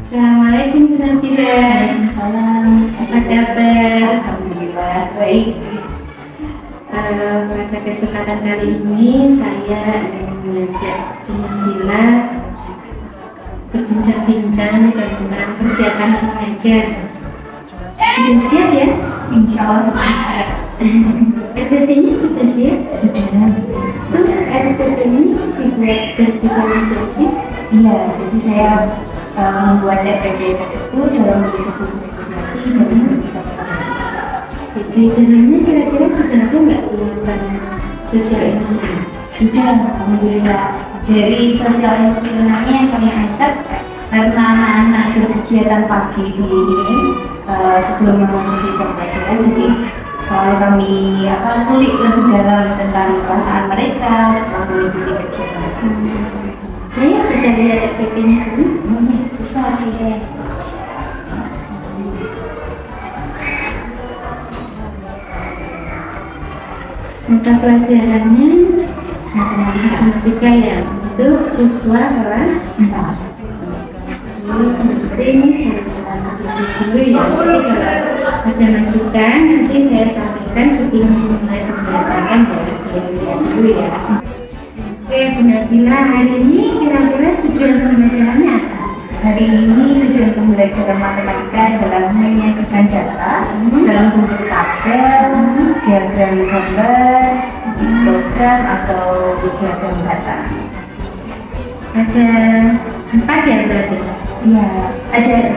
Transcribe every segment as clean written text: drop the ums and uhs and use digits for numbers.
Assalamualaikum Nabila. Waalaikumsalam. Apa kabar? Alhamdulillah baik. Pada kesempatan kali ini saya akan mengajak Nabila berbincang-bincang tentang persiapan mengajar. Sudah siap ya? Insya Allah sudah siap. RPT-nya sudah siap? Sudah. Terus RPT-nya dibuat terdigitalisasi? Iya, jadi saya membuat RPD tersebut dalam bentuk dokumentasi dan bisa kepada siswa. Jadi caranya kira-kira sudah ada nggak penyiapan sosial emosional? Sudah, alhamdulillah. Dari sosial emosionalnya yang kami angkat karena anak-anak berkegiatan pagi di ini sebelum memasuki jam pelajaran, jadi selalu kami kulik lebih dalam tentang perasaan mereka setelah mengikuti kegiatan tersebut. Saya bisa lihat RPP-nya dulu. Besar sih ya. Mata pelajarannya matematika ya, untuk siswa kelas 4. Nanti ini saya dulu ya. Jadi kalau ada masukan nanti saya sampaikan sebelum mulai pembelajaran ya. Saya lihat dulu ya. Oke, Bu Nabila, hari ini kira-kira tujuan pembelajarannya apa? Hari ini tujuan pembelajaran matematika adalah menyajikan data dalam bentuk tabel, diagram gambar, histogram atau diagram data. Ada 4 ya berarti? Iya,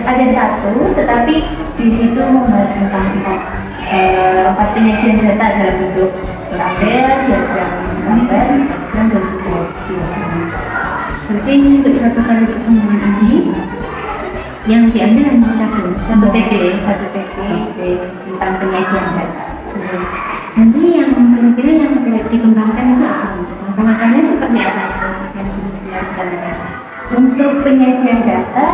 ada satu, tetapi di situ membahas tentang empat penyajian data dalam bentuk tabel, diagram gambar, dan juga diagram. Berarti untuk satu kali pertemuan ini yang diambil hanya satu TP. Satu TP tentang penyajian data. Nanti yang kira-kira yang dikembangkan itu apa? Makanya seperti apa yang dilaksanakan? Untuk penyajian data,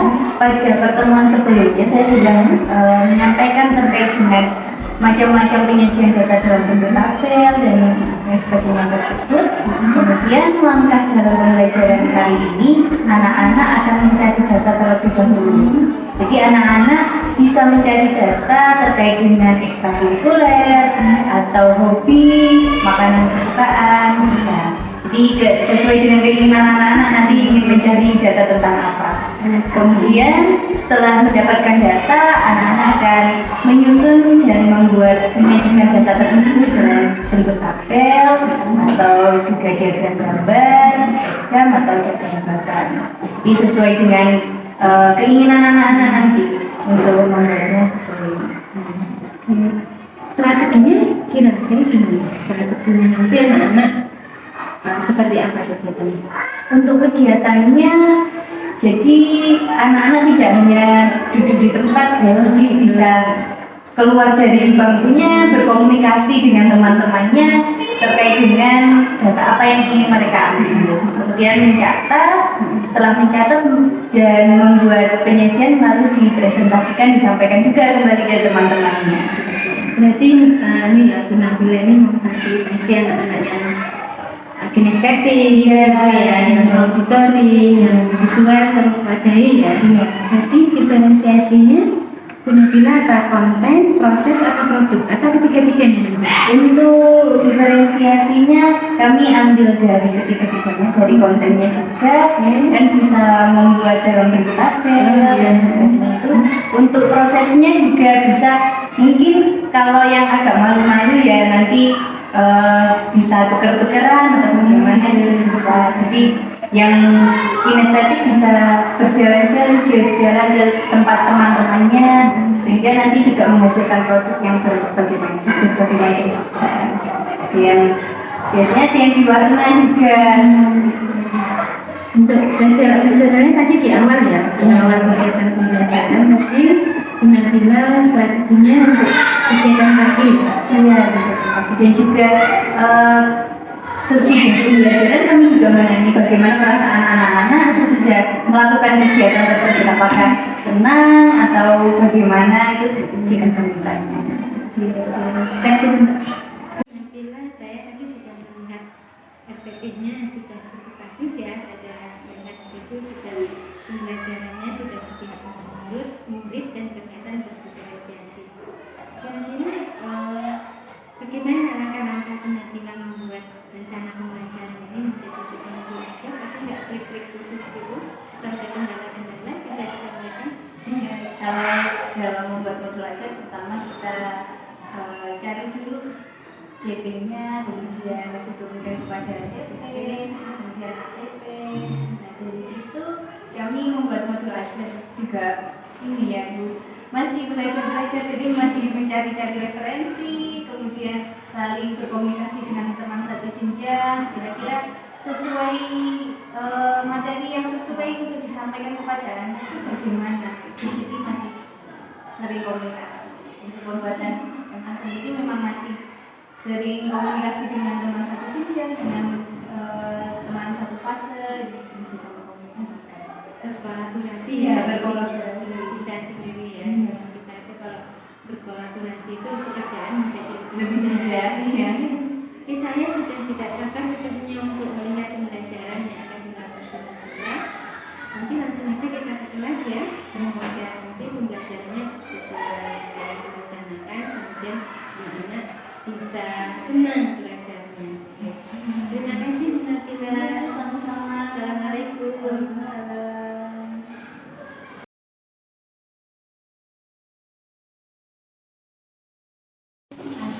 pada pertemuan sebelumnya saya sudah menyampaikan terkait dengan macam-macam penyajian data dalam bentuk tabel dan lain sebagainya tersebut. Kemudian langkah dalam pembelajaran kali ini, anak-anak akan mencari data terlebih dahulu. Jadi anak-anak bisa mencari data terkait dengan ekstrakurikuler atau hobi, makanan kesukaan, bisa. Jadi sesuai dengan keinginan anak-anak nanti ingin mencari data tentang apa. Kemudian setelah mendapatkan data, anak-anak akan menyusun dan membuat menyajikan data tersebut dalam bentuk tabel atau juga diagram gambar atau diagram bahkan. Jadi sesuai dengan keinginan anak-anak nanti untuk membuatnya sesuai. Strateginya kira-kira gimana? Strateginya nanti anak-anak seperti apa kegiatannya? Untuk kegiatannya, jadi anak-anak tidak hanya duduk di tempat ya, jadi bisa keluar dari bangkunya, berkomunikasi dengan teman-temannya terkait dengan data apa yang ingin mereka ambil. Kemudian mencatat, setelah mencatat dan membuat penyajian lalu dipresentasikan, disampaikan juga kembali ke teman-temannya. Berarti ini ya Bu Nabila ini memfasilitasi anak-anak yang kinestetik, ya, yang auditory, yang visual terpadu ya. Berarti diferensiasinya Bu Nabila apa konten, proses atau produk atau ketiga-tiganya nanti? Untuk diferensiasinya kami ambil dari ketiga-tiganya, dari kontennya juga dan bisa membuat dalam bentuk tabel dan sebagainya itu. Untuk prosesnya juga bisa, mungkin kalau yang agak malu-malu ya nanti bisa tuker-tukeran atau bagaimana bisa. Jadi yang kinestetik bisa berjalan-jalan ke tempat teman-temannya sehingga nanti juga menghasilkan produk yang berbagai macam juga. Dan biasanya ada yang diwarna juga. Untuk sosial emosionalnya tadi di awal ya, di awal kegiatan pembelajaran mungkin Bu Nabila strateginya untuk kegiatan pagi. Iya, dan juga sesudah pembelajaran kami juga menanyakan bagaimana perasaan anak-anak sesudah melakukan kegiatan tersebut, apakah senang atau bagaimana, itu jika kami tanya. Kan Bu Nabila, saya tadi sudah melihat RPP-nya sudah cukup bagus ya, saya lihat di situ sudah pembelajarannya sudah berpihak. belajar pertama kita cari dulu CP-nya, kemudian kemudian kepada DP, kemudian ATP. Nah dari situ kami membuat modul ajar juga ini ya Bu, masih belajar, jadi masih mencari-cari referensi, kemudian saling berkomunikasi dengan teman satu jenjang, kira-kira sesuai materi yang sesuai untuk disampaikan kepada anak itu bagaimana. Jadi masih sering komunikasi. Untuk pembuatan MA sendiri memang masih sering komunikasi dengan teman satu jenjang, dengan teman satu fase, masih berkomunikasi. Berkolaborasi Ya, berkolaborasi bisa sendiri ya. Kita itu kalau berkolaborasi itu pekerjaan menjadi lebih mudah ya. Saya sudah tidak sabar sebenarnya untuk melihat pembelajaran yang akan dilakukan teman-teman. Nanti langsung aja kita ke kelas ya. Semoga nanti pembelajarannya sesuai yang direncanakan, kemudian anak bisa senang belajarnya. Terima kasih Bu Nabila. Sama-sama. Assalamualaikum.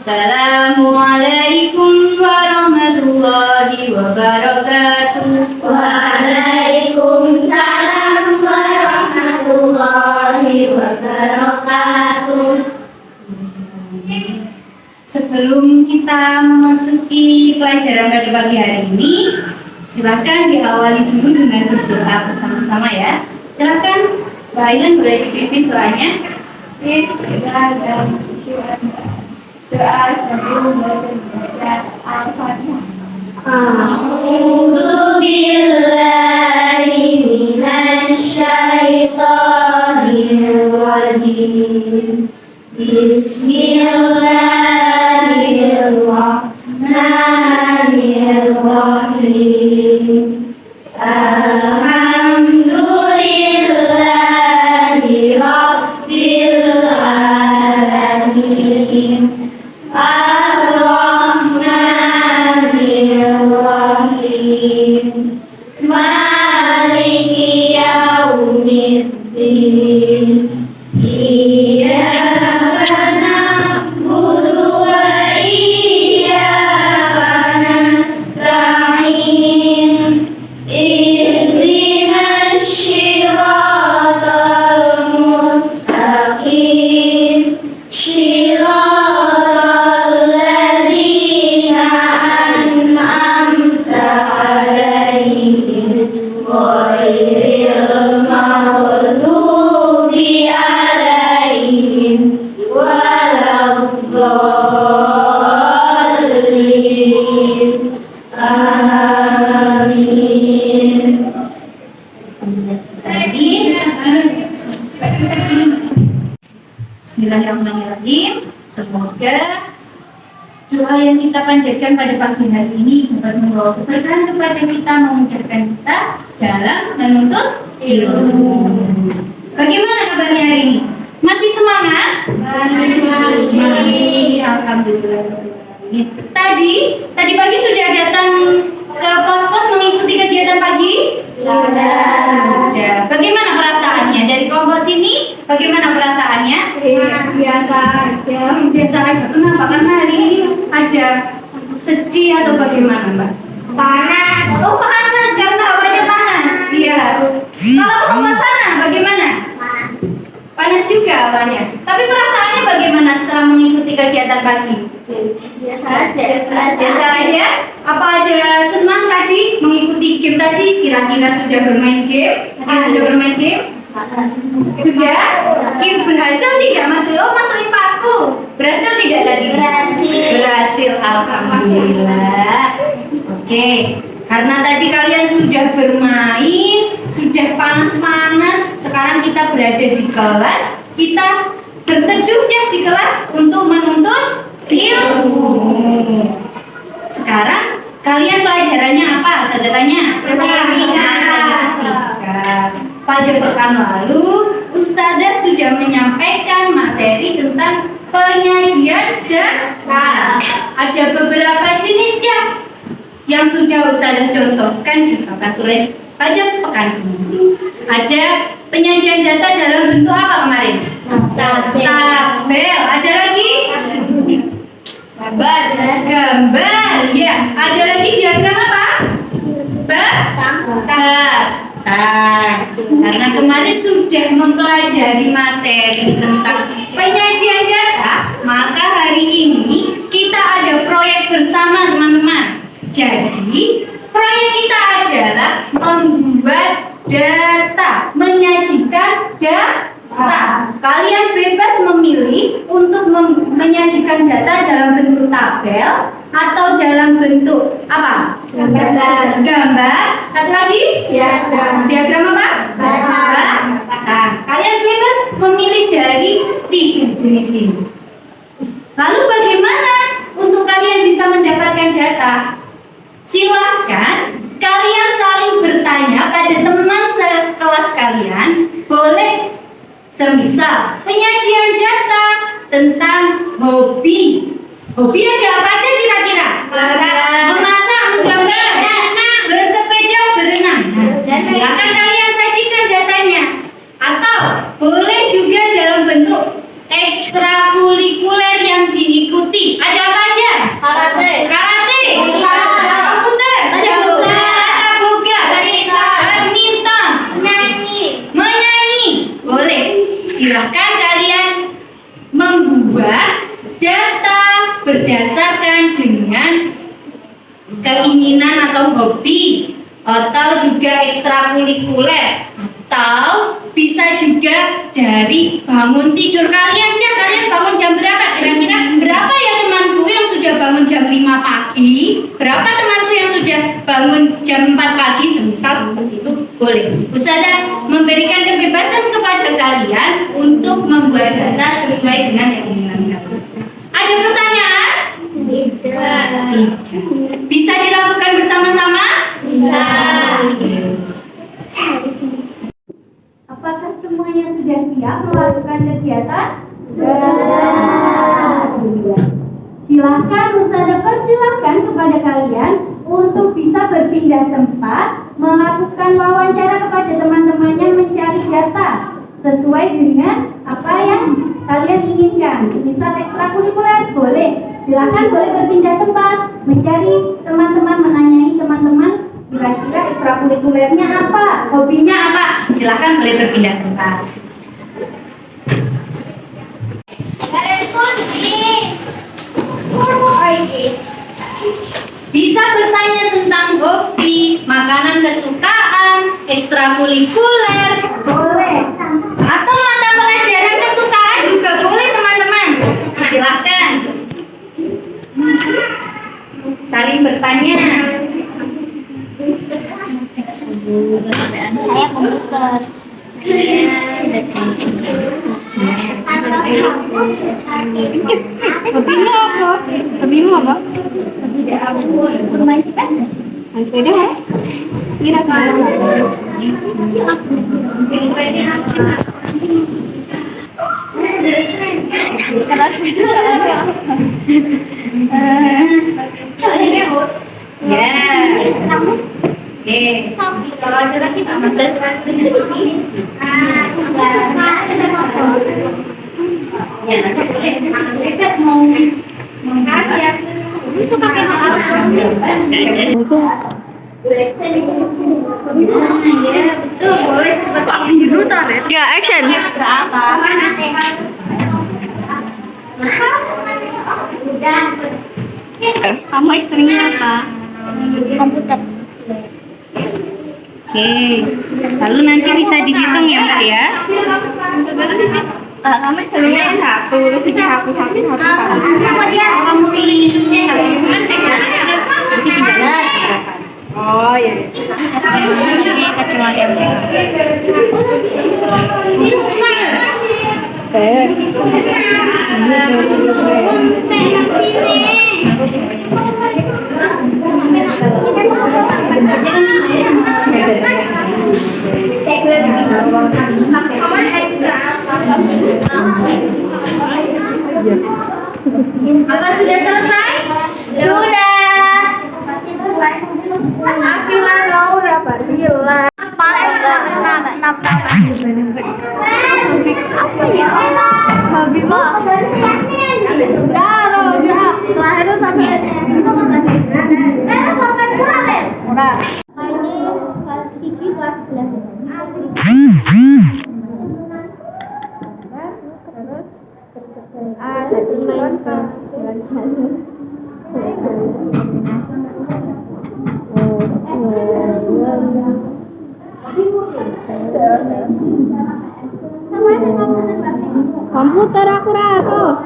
Assalamualaikum warahmatullahi wabarakatuh. Waalaikumsalam warahmatullahi wabarakatuh. Sebelum kita memasuki pelajaran pada pagi hari ini, silakan diawali dulu dengan berdoa bersama-sama ya. Silakan Mbak Aileen boleh dipimpin doanya. Doa sebelum belajar Al-Fatihah. A'udzu billahi minasy syaithanir rajim. Bismillahirrahmanirrahim. Alhamdulillahi rabbil alamin. Ar-Rahmanir-Rahim. Maliki yaumiddin. Iyyaka na'budu wa iyyaka nasta'in. Ihdinas shiratal mustaqim. Shiratal ladzina an'amta 'alaihim ghairil maghdubi 'alaihim waladdallin. Amin. Bismillahirrahmanirrahim. Semoga doa yang kita panjatkan pada pagi hari ini dapat membawa keberkahan kepada kita, memudahkan kita dalam menuntut ilmu. Bagaimana kabarnya hari ini? Masih semangat? Masih. Alhamdulillah. Tadi pagi sudah datang ke pos-pos mengikuti kegiatan pagi? Sudah. Bagaimana perasaannya? Dari kelompok sini, bagaimana perasaannya? Biasa aja. Biasa aja. Kenapa? Karena hari ini ada sedih atau bagaimana, Mbak? Panas. Oh, panas karena hawanya panas. Iya. Kalau kelompok sana bagaimana? Panas juga hawanya. Tapi perasaannya bagaimana setelah mengikuti kegiatan pagi? Biasa aja. Biasa aja. Apa ada senang tadi mengikuti game tadi? Kira-kira sudah bermain game? Sudah bermain game? Sudah? Game berhasil tidak masuk? Oh, masuk IPA-ku. Berhasil tidak tadi? Berhasil. Alhamdulillah. Oke. Karena tadi kalian sudah bermain, sudah panas-panas, sekarang kita berada di kelas, kita berteduh ya di kelas untuk menuntut ilmu. Sekarang kalian pelajarannya apa? Saya tanya. Matematika. Pada pekan lalu, Ustazah sudah menyampaikan materi tentang penyajian dan ada beberapa jenisnya yang sudah Ustazah contohkan juga tulis pada pekan ini. Ada penyajian data dalam bentuk apa kemarin? Tabel. gambar. Ya, ada lagi diagram apa? Karena kemarin sudah mempelajari materi tentang penyajian data, maka hari ini kita ada proyek bersama teman-teman. Jadi, proyek kita adalah membuat data, menyajikan data. Kalian bebas memilih untuk menyajikan data dalam bentuk tabel atau dalam bentuk apa? Gambar. Satu lagi? Diagram apa? Nah, kalian bebas memilih dari 3 jenis ini. Lalu bagaimana untuk kalian bisa mendapatkan data? Silahkan kalian saling bertanya pada teman sekelas kalian. Boleh semisal penyajian data tentang hobi. Hobi ada apa aja kira-kira? Memasak, menggambar, bersepeda, berenang. Nah, silakan kalian sajikan datanya. Atau boleh juga dalam bentuk ekstrakurikuler yang diikuti. Ada apa aja? Karate, komputer, boga, badminton, menyanyi. Boleh. Silakan kalian membuat data berdasarkan dengan keinginan atau hobi, atau juga ekstrakurikuler, atau bisa juga dari bangun tidur kalian. Ya, kalian bangun jam berapa? Kira-kira berapa ya temanku yang sudah bangun jam 5 pagi? Berapa temanku yang sudah bangun jam 4 pagi? Semisal seperti itu, boleh. Ustazah memberikan kebebasan kepada kalian untuk membuat data sesuai dengan keinginan kalian. Ada pertanyaan? Bisa dilakukan bersama-sama? Bisa. Apakah semuanya sudah siap melakukan kegiatan? Silahkan, Ustazah persilahkan kepada kalian untuk bisa berpindah tempat, melakukan wawancara kepada teman-temannya, mencari data sesuai dengan apa yang kalian inginkan. Misal ekstrakurikuler, boleh. Silahkan boleh berpindah tempat, mencari teman-teman, menanyai teman-teman kira-kira ekstrakurikulernya apa, hobinya apa. Silahkan boleh berpindah tempat. Bisa bertanya tentang hobi, makanan kesukaan, ekstrakurikuler, boleh. Atau mata pelajaran kesukaan juga boleh teman-teman. Silahkan saling bertanya. Saya komputer. Hobimu apa? Bermain sepeda. Main sepeda ya? Kira Kalau ada lagi tak ada bebas mau betul, boleh seperti itu. Ya, action. Kamu istrinya apa? Komputer. Oke, lalu nanti bisa dihitung ya Mbak ya. Kamu istrinya yang satu. Oh ya. Ini kecuali yang Apa sudah selesai? Sudah. Afilah Laura Barilla. Paling apa ya? Hobi mau. Kalau dia lahir sampai Komputer aku rasa.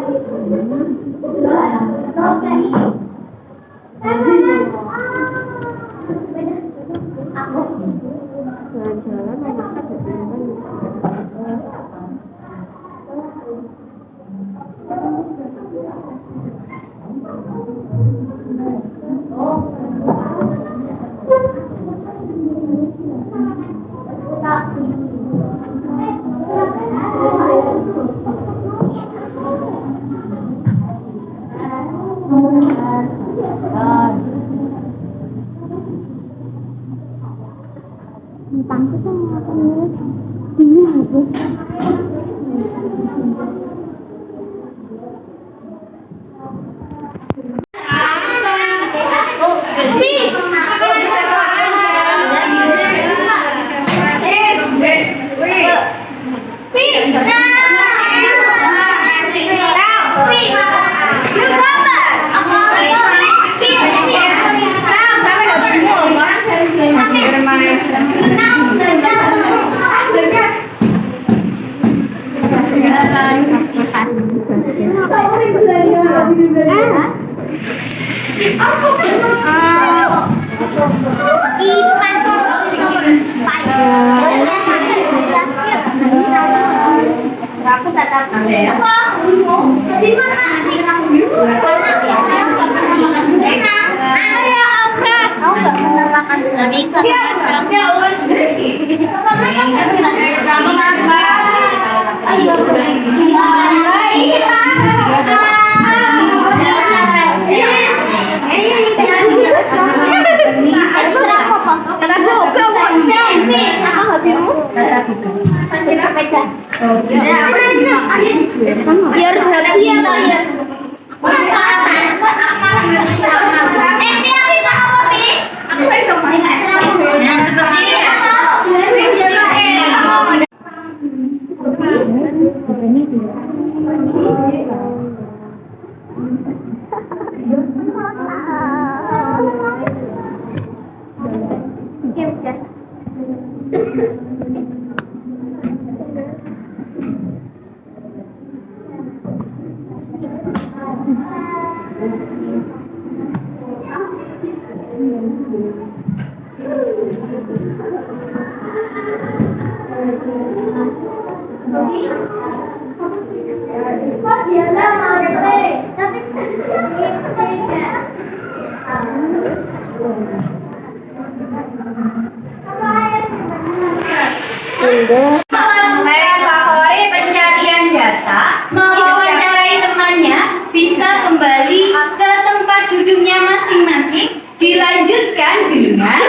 Pencarian data mewawancarai temannya bisa kembali ke tempat duduknya masing-masing. Dilanjutkan dengan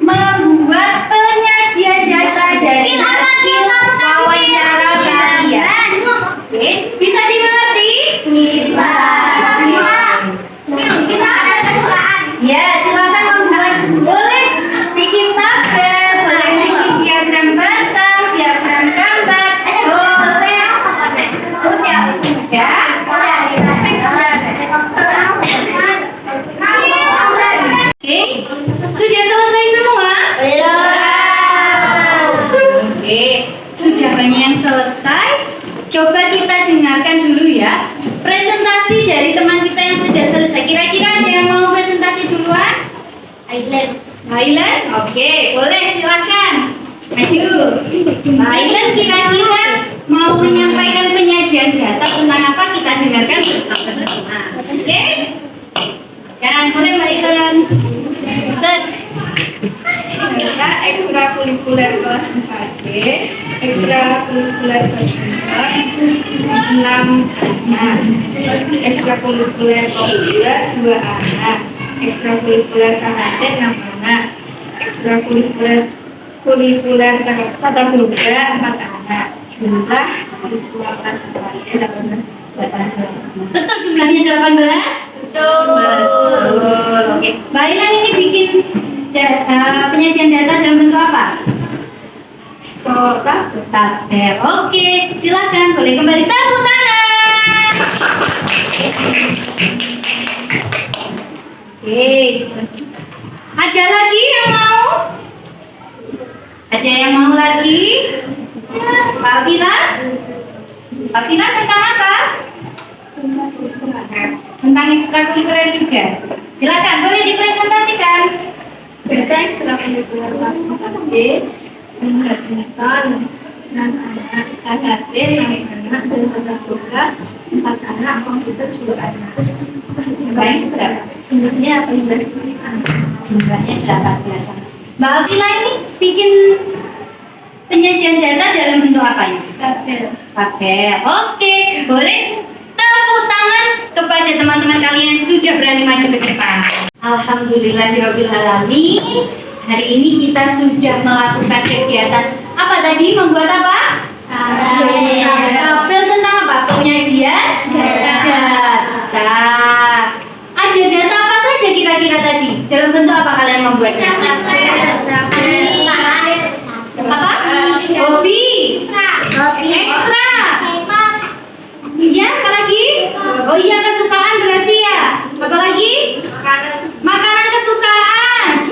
membuat penyajian data dari hasil wawancara kalian. Oke, bisa dimengerti? Bisa. Ya, silakan membuat. Boleh bikin tabel, boleh bikin diagram batang, diagram gambar. Boleh. Ya. Oke, sudah selesai semua? Oke, sudah banyak yang selesai. Coba kita dengarkan dulu ya presentasi dari teman kita yang sudah selesai. Kira-kira ada yang mau presentasi duluan? Highland? Oke, boleh silakan. Maju. Highland kira-kira mau menyampaikan penyajian data tentang apa, kita dengarkan bersama-sama. Oke? Dan boleh Highland. Ekstrakurikuler kelas 4B, ekstrakurikuler kelas 4 6 anak, ekstrakurikuler komputer 2 anak, ekstrakurikuler KHT 6 anak, ekstrakurikuler tata boga 4 anak. Jumlah siswa kelas 4B 18. Betul jumlahnya 18? Betul. Oke. Baiklah, ini bikin penyajian data dalam bentuk apa? Tabel. Oke, silakan boleh kembali tepuk tangan. Ada lagi yang mau? Ada yang mau lagi? Pak Vila? Pak Vila tentang apa? Tentang ekstrakurikuler juga. Silakan, boleh dipresentasikan. Kita ekstrakurikuler kelas 4B menggabungkan anak-anak KKT, 6 anak dan tata boga 4 anak, komputer juga ada. Terus Baik, berapa? jumlahnya 18 anak. Jumlahnya 18. Mbak Vila ini bikin penyajian data dalam bentuk apa ya? Tabel. Oke, boleh tepuk tangan kepada teman-teman kalian yang sudah berani maju ke depan. Alhamdulillahirobbilalamin. Hari ini kita sudah melakukan kegiatan apa tadi? Membuat apa? Tabel tentang apa? Penyajian data. Ada data apa saja kira-kira tadi? Dalam bentuk apa kalian membuatnya? Apa? Hobi. Ekstra. Iya, apa lagi? Oh iya, kesukaan berarti ya. Apa lagi? Makanan kesukaan.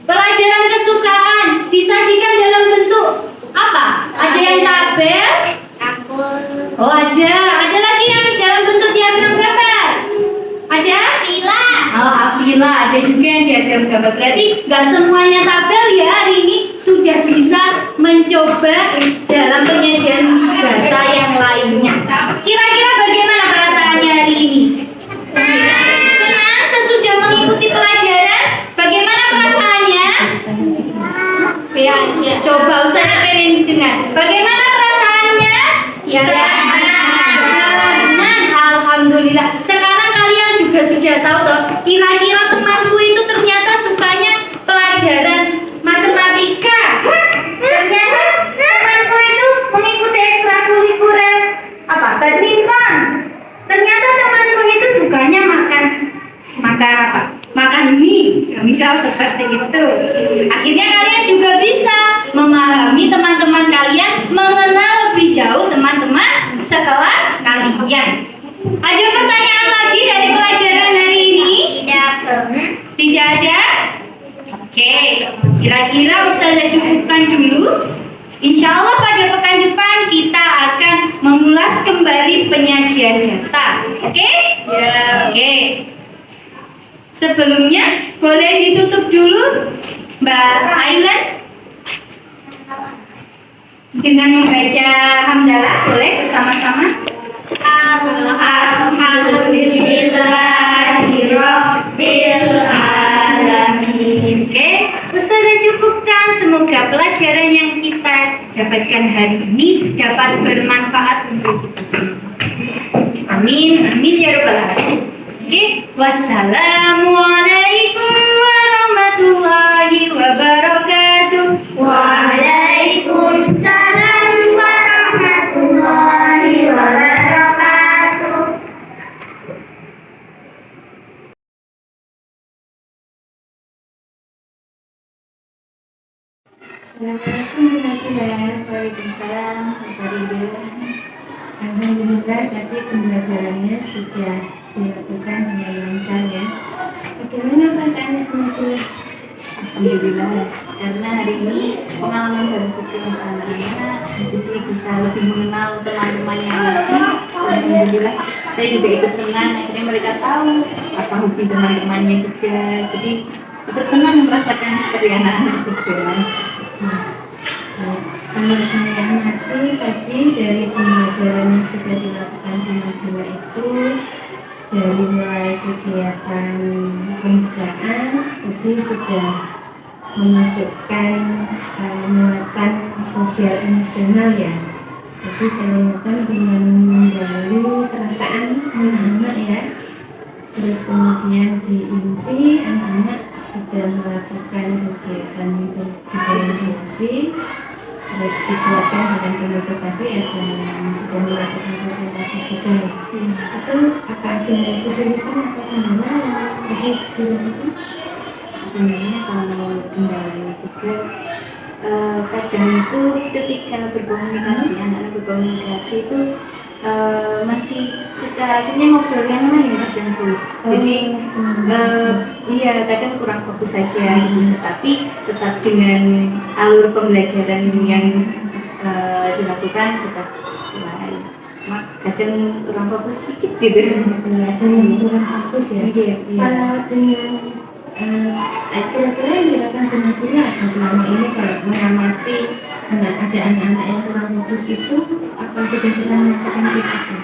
Pelajaran kesukaan disajikan dalam bentuk apa? Ada yang tabel? Oh ada. Ada lagi yang dalam bentuk diagram gambar? Ada? Oh, Avila. Ada juga yang diagram gambar. Berarti nggak semuanya tabel ya hari ini sudah bisa mencoba dalam penyajian data yang lainnya. Kira-kira bagaimana perasaannya hari ini? Senang sesudah mengikuti pelajaran? Bagaimana perasaannya? Coba Ustaz pengen dengar. Bagaimana perasaannya? Senang, alhamdulillah. Sekarang kalian juga sudah tahu toh, kira-kira temanku itu ternyata sukanya pelajaran matematika. Ternyata temanku itu mengikuti ekstrakurikuler apa? Badminton. Ternyata temanku itu sukanya makan apa? Makan mie, misal seperti itu. Akhirnya kalian juga bisa memahami teman-teman kalian, mengenal lebih jauh teman-teman sekelas kalian. Ada pertanyaan lagi dari pelajaran hari ini? Tidak ada? Oke, kira-kira Ustazah cukupkan dulu. Insya Allah pada pekan depan kita akan mengulas kembali penyajian data. Oke? Oke. Sebelumnya boleh ditutup dulu Mbak Ailan dengan membaca hamdalah, boleh bersama-sama? Alhamdulillahirabbil alamin. Oke, Ustazah cukupkan. Semoga pelajaran yang kita dapatkan hari ini dapat bermanfaat untuk kita semua. Amin, amin ya rabbal alamin. Oke, wassalamualaikum warahmatullahi wabarakatuh. Waalaikumsalam warahmatullahi wabarakatuh. Assalamualaikum warahmatullahi wabarakatuh. Alhamdulillah tadi pembelajarannya sudah dilakukan dengan lancar ya. Bagaimana perasaannya teman-teman? Alhamdulillah, karena hari ini pengalaman baru untuk anak-anak, jadi bisa lebih mengenal teman-temannya lagi. Alhamdulillah, saya juga ikut senang. Akhirnya mereka tahu apa hobi teman-temannya juga. Jadi ikut senang merasakan seperti anak-anak juga. Kalau saya amati tadi dari pembelajaran yang sudah dilakukan teman-teman itu, dari mulai kegiatan pembukaan tadi sudah memasukkan muatan sosial emosional ya. Jadi kelihatan dengan menggali perasaan anak-anak ya. Terus kemudian di inti anak-anak sudah melakukan kegiatan diferensiasi. Terus dikeluarkan dengan penutup tadi ada yang sudah melakukan presentasi juga. Itu apa ada kesulitan atau kendala yang dilakukan? Sebenarnya kalau kendalanya juga kadang itu ketika berkomunikasi, anak-anak berkomunikasi itu masih suka akhirnya ngobrol yang lain kadang tuh. Jadi iya kadang kurang fokus saja gitu, tapi tetap dengan alur pembelajaran yang dilakukan tetap sesuai. Cuma kadang kurang fokus sedikit gitu. Kurang fokus ya. Iya. Kalau dengan kira-kira yang dilakukan Bunda apa selama ini kalau mengamati ada anak-anak yang kurang fokus itu apa sudah pernah melakukan gitu?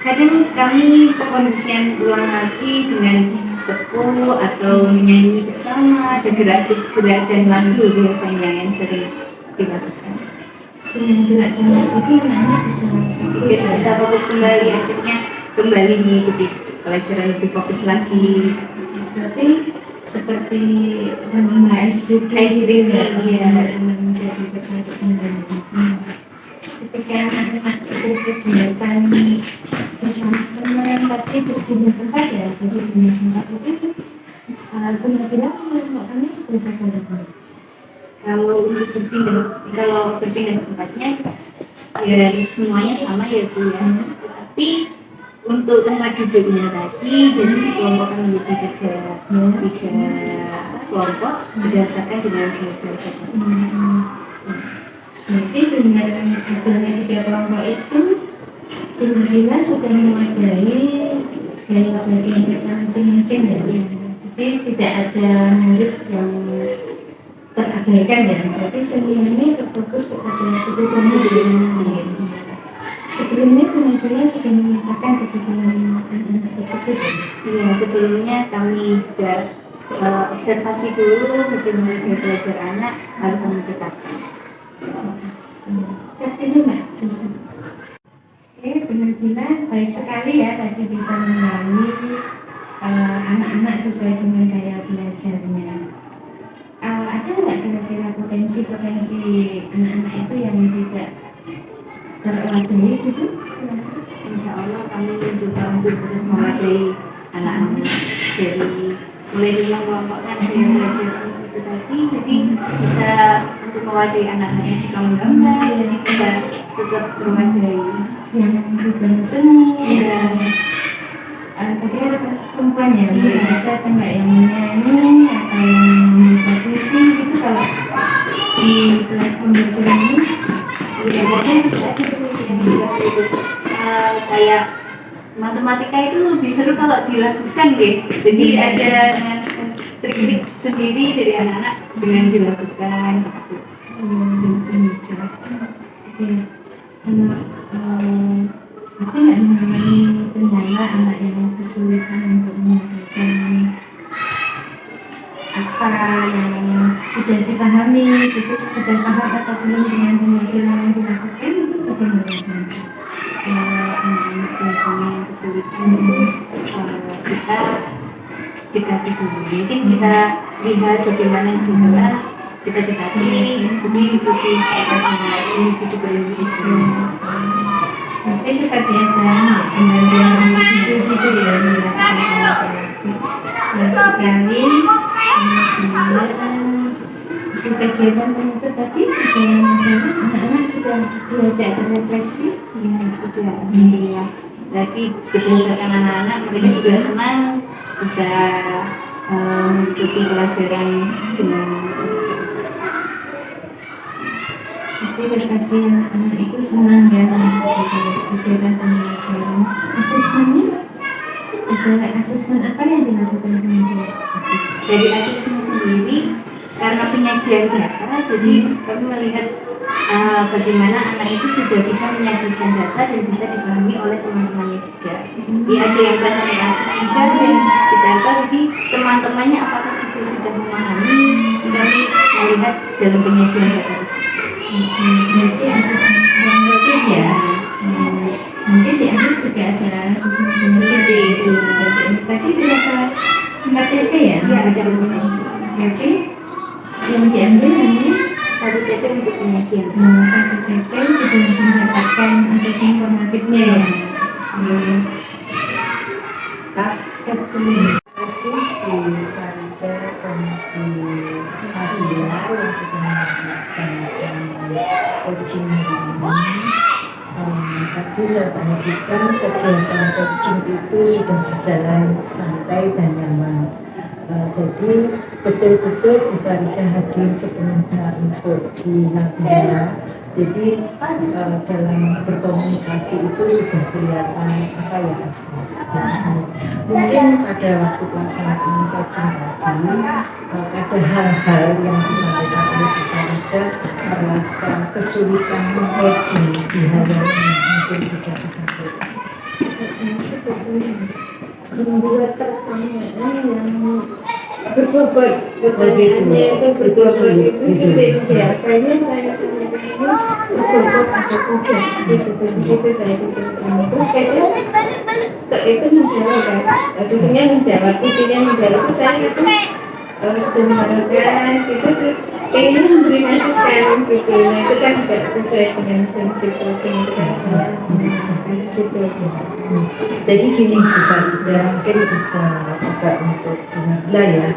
Kadang kami pengkondisian ulang lagi dengan tepu atau menyanyi bersama, ada gerak-gerak dan lagu biasanya yang sering dilakukan. Dengan gerak dan itu anaknya Bisa fokus kembali, akhirnya kembali mengikuti pelajaran lebih fokus lagi. Berarti seperti ice breaking Iya. menjadi tertarik kembali. Ketika anak-anak itu kegiatan bersama teman tapi berpindah tempat ya, jadi pindah tempat itu kira-kira menurut kami bisa berapa? Kalau berpindah tempatnya ya semuanya sama ya Bu ya. Tapi untuk tempat duduknya tadi jadi dikelompokkan menjadi tiga kelompok berdasarkan dengan gaya belajar. Berarti dengan adanya tiga kelompok itu kira-kira sudah memadai gaya belajar kita masing-masing ya. Jadi tidak ada murid yang terabaikan ya. Berarti semuanya terfokus kepada kebutuhan hidup. Sebelumnya kemungkinan sudah menyatakan kebutuhan anak-anak tersebut. Iya, sebelumnya kami juga observasi dulu bagaimana gaya belajar anak, lalu kami tetapkan. Terkini Mbak Johnson. Oke, benar-benar baik sekali ya tadi bisa mengenali anak-anak sesuai dengan gaya belajarnya. Ada nggak kira-kira potensi-potensi anak-anak itu yang tidak terwadai gitu? Insya Allah kami mencoba untuk terus mewadai anak-anak dari mulai dari mengelompokkan gaya belajar itu tadi, jadi bisa untuk mewadai anak-anak yang suka menggambar, jadi bisa tetap mewadai Yang juga seni, dan tadi ada perempuan ya, ada nggak yang menyanyi atau yang membaca puisi gitu kalau di kelas pembelajaran ini? yang sudah itu kayak matematika itu lebih seru kalau dilakukan deh. Jadi ada trik-trik sendiri dari anak-anak dengan dilakukan. Oke, apa nggak mengalami kendala anak yang kesulitan untuk menyampaikan apa yang sudah dipahami, itu sudah paham atau belum dengan pembelajaran yang dilakukan itu bagaimana? Anak-anak biasanya yang kesulitan itu kita dekati dulu. Mungkin kita lihat bagaimana di kelas, kita dekati, jadi ikuti individu per individu. Tapi seperti ada pembagian gitu ya dilakukan sekali. Di kegiatan itu tadi dengan masalah anak-anak sudah diajak berefleksi. Ya sudah, alhamdulillah. Jadi berdasarkan anak-anak mereka juga senang bisa mengikuti pelajaran dengan Tapi refleksi anak-anak itu senang ya mengikuti kegiatan pembelajaran. Asesmennya ada asesmen apa yang dilakukan kemudian? dari asesmen sendiri karena penyajian data, jadi kami melihat bagaimana anak itu sudah bisa menyajikan data dan bisa dipahami oleh teman-temannya juga. Jadi ada yang presentasi juga dan ditempel, jadi teman-temannya apakah juga sudah memahami, kami melihat dalam penyajian data tersebut. Berarti asesmen formatif ya. Mungkin diambil juga ada asesmen Seperti itu. Tadi berapa 4 TP ya? Ya, ada beberapa. Berarti yang diambil hanya Satu TP untuk penyajian. 1 TP sudah mendapatkan asesmen formatifnya ya. Terima kasih kepada Komite Fadila yang sudah melaksanakan coaching hari ini. tadi saya perhatikan kegiatan coaching itu sudah berjalan santai dan nyaman. Jadi betul-betul diberikan hadir sepenuhnya untuk di Nabila. Jadi dalam berkomunikasi itu sudah kelihatan apa ya mungkin pada waktu pelaksanaan coaching tadi ada hal-hal yang disampaikan oleh kita merasa kesulitan meng-coaching di hal yang mungkin bisa disampaikan. Membuat pertanyaan yang berbobot, pertanyaannya itu berbobot itu sulit ya. Kayaknya saya tanyakan ini berbobot atau tidak di situ saya kesulitan. Terus kayaknya itu menjawab kan, kuncinya menjawab, itu saya itu sudah mendengarkan gitu terus kayaknya memberi masukan gitu. Nah itu kan juga sesuai dengan prinsip coaching itu kan saya mendengarkan di situ. Jadi gini kita mungkin bisa juga untuk Nabila ya,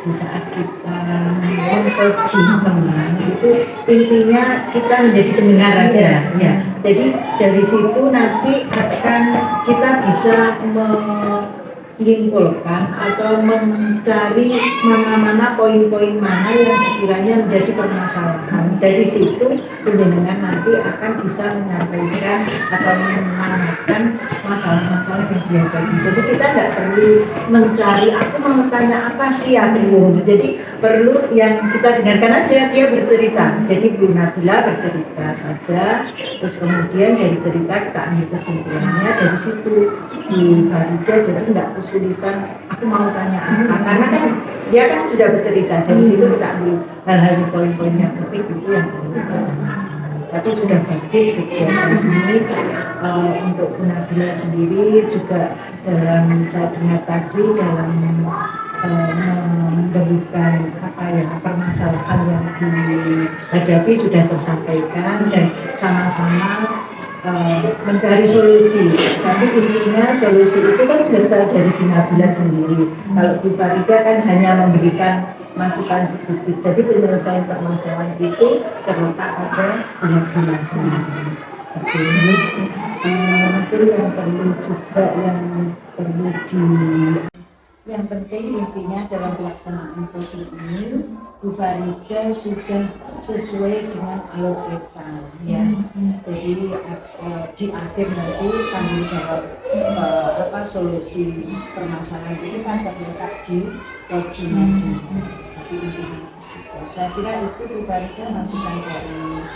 di saat kita meng-coaching teman itu intinya kita menjadi pendengar aja ya. Jadi dari situ nanti akan kita bisa menyimpulkan atau mencari mana-mana poin-poin mana yang sekiranya menjadi permasalahan. Dari situ penjenengan nanti akan bisa menyampaikan atau menanyakan masalah-masalah yang dihadapi. Jadi kita tidak perlu mencari aku mau tanya apa sih aku. Jadi perlu yang kita dengarkan aja dia bercerita. Jadi Bu Nabila bercerita saja, terus kemudian dari cerita kita ambil kesimpulannya dari situ. Bu Farida jadi tidak kesulitan aku mau tanya apa karena kan dia kan sudah bercerita dari situ kita ambil hal-hal poin-poin yang penting itu yang tapi sudah bagus kegiatan ini untuk Bu Nabila sendiri juga dalam saya dengar tadi dalam memberikan apa ya permasalahan yang dihadapi sudah tersampaikan dan sama-sama mencari solusi. Tapi intinya solusi itu kan berasal dari Bu Nabila sendiri. Kalau Bu Farida kan hanya memberikan masukan sedikit. Jadi penyelesaian permasalahan itu terletak pada Bu Nabila sendiri. Oke, mungkin yang perlu juga yang penting intinya dalam pelaksanaan coaching ini Bu Farida sudah sesuai dengan alur kita ya. Jadi di akhir nanti tanggung jawab solusi permasalahan itu kan terletak di coachingnya sendiri. Tapi intinya saya kira itu Bu Farida masukan dari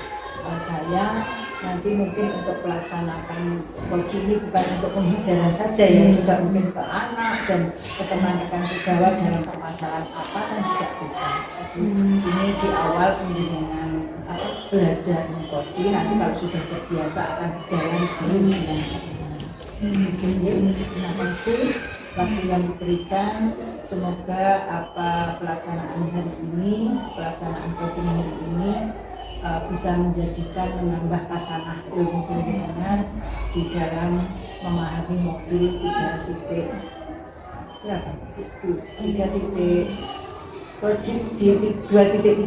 saya. Nanti mungkin untuk pelaksanakan coaching ini bukan untuk pembicara saja ya, juga mungkin ke anak dan ke teman-teman sejawat dalam permasalahan apa kan juga bisa. Ini di awal pembinaan belajar coaching, nanti kalau sudah terbiasa akan berjalan dengan sebenarnya. Terima kasih waktu yang diberikan. Semoga pelaksanaan hari ini, pelaksanaan coaching hari ini bisa menambah kasanah ilmu pendidikan di dalam memahami modul 3.3 coaching di 2.3